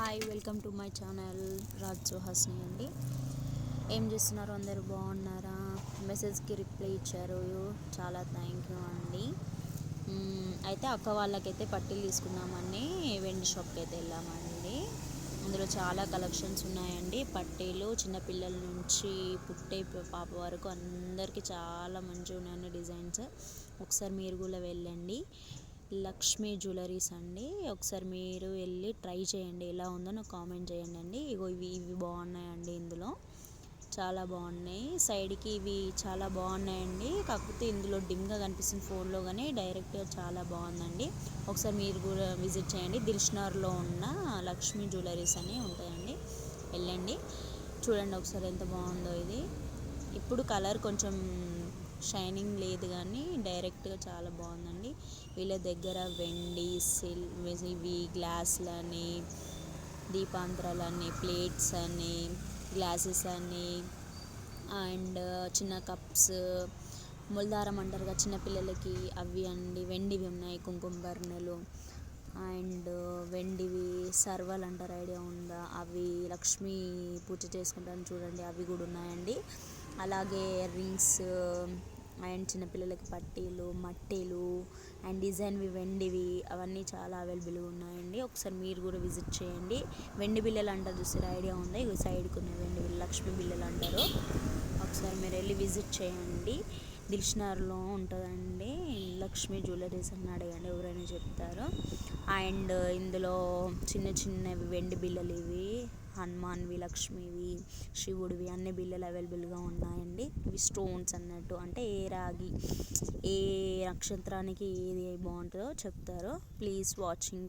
Hi, welcome to my channel Raj Suhasini అండి. ఏం చేస్తున్నారు? అందరూ బాగున్నారా? మెసేజ్కి రిప్లై ఇచ్చారు, చాలా థ్యాంక్ యూ అండి. అయితే అక్క వాళ్ళకైతే పట్టీలు తీసుకుందామని వెండి షాప్కి అయితే వెళ్ళామండి. అందులో చాలా కలెక్షన్స్ ఉన్నాయండి. పట్టీలు చిన్నపిల్లల నుంచి పుట్టే పాప వరకు అందరికీ చాలా మంచిగా ఉన్నాయండి డిజైన్స్. ఒకసారి మీరు కూడా వెళ్ళండి. లక్ష్మీ జ్యువెలరీస్ అండి. ఒకసారి మీరు వెళ్ళి ట్రై చేయండి, ఎలా ఉందో నాకు కామెంట్ చేయండి అండి. ఇగో ఇవి బాగున్నాయండి. ఇందులో చాలా బాగున్నాయి. సైడ్కి ఇవి చాలా బాగున్నాయండి. కాకపోతే ఇందులో డిమ్గా కనిపిస్తుంది ఫోన్లో, కానీ డైరెక్ట్గా చాలా బాగుందండి. ఒకసారి మీరు కూడా విజిట్ చేయండి. దిల్షుఖ్నగర్లో ఉన్న లక్ష్మీ జ్యువెలరీస్ అని ఉంటాయండి. వెళ్ళండి, చూడండి ఒకసారి ఎంత బాగుందో ఇది. ఇప్పుడు కలర్ కొంచెం షైనింగ్ లేదు, కానీ డైరెక్ట్గా చాలా బాగుందండి. వీళ్ళ దగ్గర వెండి, ఇవి గ్లాసులని, దీపాంతరాలని, ప్లేట్స్ అని, గ్లాసెస్ అని, అండ్ చిన్న కప్స్, ముల్దారం అంటారు కదా చిన్నపిల్లలకి, అవి అండి. వెండివి ఉన్నాయి, కుంకుమ బర్ణెలు, అండ్ వెండివి సర్వలు అంటారు, ఐడియా ఉందా? అవి లక్ష్మీ పూజ చేసుకుంటాను చూడండి, అవి కూడా ఉన్నాయండి. అలాగే రింగ్స్ అండ్ చిన్నపిల్లలకి పట్టీలు, మట్టెలు అండ్ డిజైన్వి వెండివి, అవన్నీ చాలా అవైలబుల్గా ఉన్నాయండి. ఒకసారి మీరు కూడా విజిట్ చేయండి. వెండి బిల్లలు అంటారు చూసారు, ఐడియా ఉందా? ఇవి సైడ్కి ఉన్నాయి వెండి బిల్లలు, లక్ష్మీ బిల్లలు అంటారు. ఒకసారి మీరు వెళ్ళి విజిట్ చేయండి. దిల్షుఖ్నగర్లో ఉంటుందండి లక్ష్మీ జ్యువెలరీస్ అని అడగండి, ఎవరైనా చెప్తారు. అండ్ ఇందులో చిన్న చిన్నవి వెండి బిల్లలు, ఇవి హనుమాన్వి, లక్ష్మీవి, శివుడివి అన్ని బిల్లలు అవైలబుల్గా ఉన్నాయండి. ఇవి స్టోన్స్ అన్నట్టు, అంటే ఏ రాగి, ఏ నక్షత్రానికి ఏది బాగుంటుందో చెప్తారు. Please watching.